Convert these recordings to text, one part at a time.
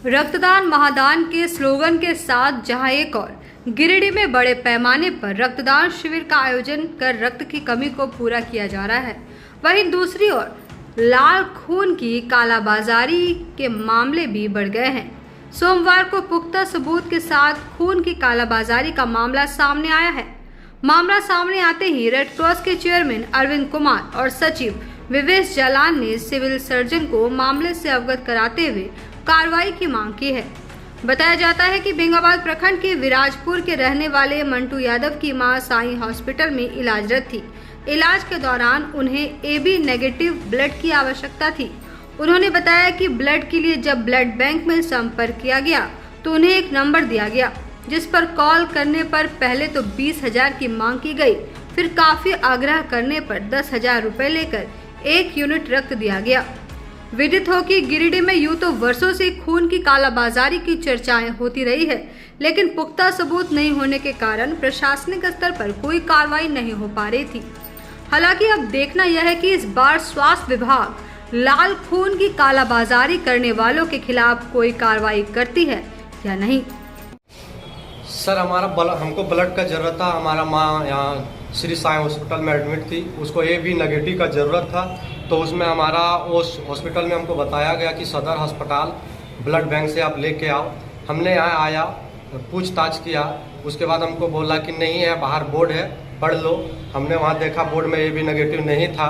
रक्तदान महादान के स्लोगन के साथ जहां एक और गिरिडीह में बड़े पैमाने पर रक्तदान शिविर का आयोजन कर रक्त की कमी को पूरा किया जा रहा है, वहीं दूसरी ओर लाल खून की कालाबाजारी के मामले भी बढ़ गए हैं। सोमवार को पुख्ता सबूत के साथ खून की कालाबाजारी का मामला सामने आया है। मामला सामने आते ही रेड क्रॉस के चेयरमैन अरविंद कुमार और सचिव विवेश जालान ने सिविल सर्जन को मामले से अवगत कराते हुए कार्रवाई की मांग की है। बताया जाता है कि बेंगाबाद प्रखंड के विराजपुर के रहने वाले मंटू यादव की मां साई हॉस्पिटल में इलाजरत थी। इलाज के दौरान उन्हें AB नेगेटिव ब्लड की आवश्यकता थी। उन्होंने बताया कि ब्लड के लिए जब ब्लड बैंक में संपर्क किया गया तो उन्हें एक नंबर दिया गया, जिस पर कॉल करने पर पहले तो 20,000 की मांग की गई, फिर काफी आग्रह करने पर 10,000 रुपए लेकर 1 यूनिट रक्त दिया गया। विदित हो कि गिरिडीह में यूं तो वर्षों से खून की कालाबाजारी की चर्चाएं होती रही है, लेकिन पुख्ता सबूत नहीं होने के कारण प्रशासनिक स्तर पर कोई कार्रवाई नहीं हो पा रही थी। हालांकि अब देखना यह है कि इस बार स्वास्थ्य विभाग लाल खून की कालाबाजारी करने वालों के खिलाफ कोई कार्रवाई करती है या नहीं। सर हमको ब्लड का जरूरत था। हमारा माँ यहाँ श्री साई हॉस्पिटल में एडमिट थी, उसको AB नेगेटिव का ज़रूरत था। तो उसमें हमारा उस हॉस्पिटल में हमको बताया गया कि सदर अस्पताल ब्लड बैंक से आप लेके आओ। हमने यहाँ आया, पूछताछ किया, उसके बाद हमको बोला कि नहीं है, बाहर बोर्ड है, पढ़ लो। हमने वहाँ देखा बोर्ड में AB नेगेटिव नहीं था।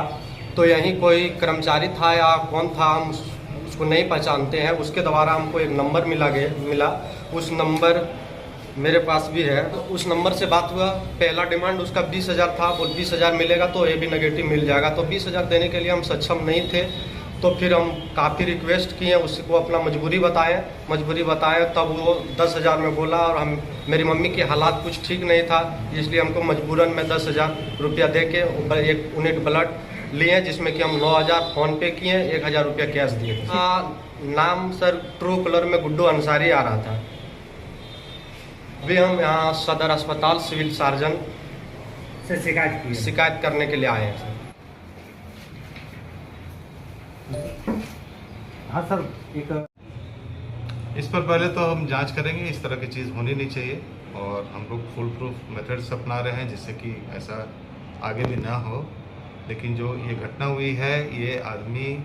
तो यहीं कोई कर्मचारी था या कौन था, हम उसको नहीं पहचानते हैं। उसके द्वारा हमको एक नंबर मिला। उस नंबर मेरे पास भी है। तो उस नंबर से बात हुआ। पहला डिमांड उसका 20,000 था, बोल 20,000 मिलेगा तो AB नेगेटिव मिल जाएगा। तो 20,000 देने के लिए हम सक्षम नहीं थे। तो फिर हम काफ़ी रिक्वेस्ट किए, उसको अपना मजबूरी बताएं तब वो 10,000 में बोला। और मेरी मम्मी की हालात कुछ ठीक नहीं था, इसलिए हमको मजबूरन में 10,000 रुपया दे के 1 यूनिट ब्लड लिए, जिसमें कि हम 9,000 फ़ोन पे किए, 1,000 रुपया कैश दिए। नाम सर ट्रू कलर में गुड्डू अंसारी आ रहा था। भी हम यहाँ सदर अस्पताल सिविल सर्जन से शिकायत करने के लिए आए हैं सर। हाँ सर, इस पर पहले तो हम जांच करेंगे। इस तरह की चीज़ होनी नहीं चाहिए और हम लोग फुल प्रूफ मेथड्स अपना रहे हैं जिससे कि ऐसा आगे भी ना हो। लेकिन जो ये घटना हुई है, ये आदमी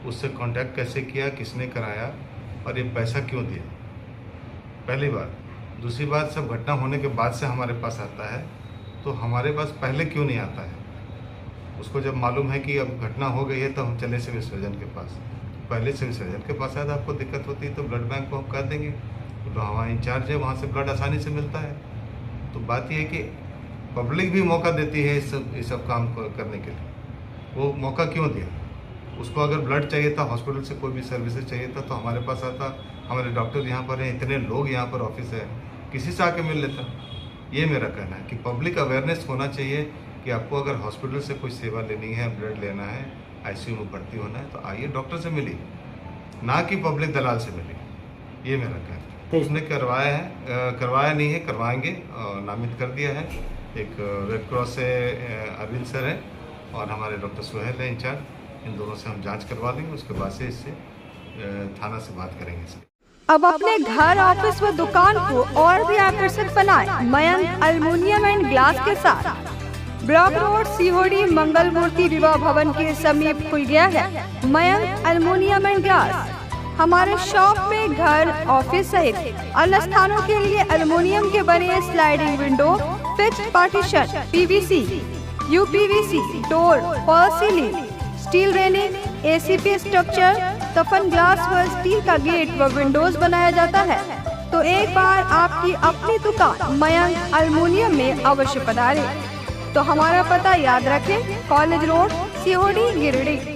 उससे कांटेक्ट कैसे किया, किसने कराया और ये पैसा क्यों दिया, पहली बात। दूसरी बात, सब घटना होने के बाद से हमारे पास आता है तो हमारे पास पहले क्यों नहीं आता है। उसको जब मालूम है कि अब घटना हो गई है तो हम चले सिविल सर्जन के पास। पहले सिविल सर्जन के पास आया था, आपको दिक्कत होती है तो ब्लड बैंक को हम कर देंगे, तो हमारा इंचार्ज है, वहाँ से ब्लड आसानी से मिलता है। तो बात यह है कि पब्लिक भी मौका देती है इस सब काम को करने के लिए। वो मौका क्यों दिया? उसको अगर ब्लड चाहिए था, हॉस्पिटल से कोई भी सर्विसेज चाहिए था तो हमारे पास आता। हमारे डॉक्टर यहाँ पर हैं, इतने लोग यहाँ पर ऑफिस है, किसी से आके मिल लेता। ये मेरा कहना है कि पब्लिक अवेयरनेस होना चाहिए कि आपको अगर हॉस्पिटल से कोई सेवा लेनी है, ब्लड लेना है, ICU में भर्ती होना है तो आइए, डॉक्टर से मिलिए, ना कि पब्लिक दलाल से मिलिए। ये मेरा कहना है। तो उसने करवाया नहीं है, करवाएंगे, नामित कर दिया है। एक रेड क्रॉस से अरविंद सर है और हमारे डॉक्टर सुहेल है इंचार्ज। इन दोनों से हम जांच करवा लेंगे, उसके बाद से इससे थाना से बात करेंगे। अब अपने घर, ऑफिस व दुकान को और भी आकर्षक बनाएं मयंक एल्युमिनियम एंड ग्लास के साथ। ब्लॉक रोड COD मंगल मूर्ति विवाह भवन के समीप खुल गया है मयंक एल्युमिनियम एंड ग्लास। हमारे शॉप में घर, ऑफिस सहित अन्य स्थानों के लिए एल्युमिनियम के बने sliding window, fixed partition, PVC, UPVC, door, fall ceiling, steel railing, ACP structure, तफन ग्लास व स्टील का गेट व विंडोज बनाया जाता है। तो एक बार आपकी अपनी दुकान मयंक एल्युमिनियम में अवश्य पधारें। तो हमारा पता याद रखें, कॉलेज रोड, COD गिरिडीह।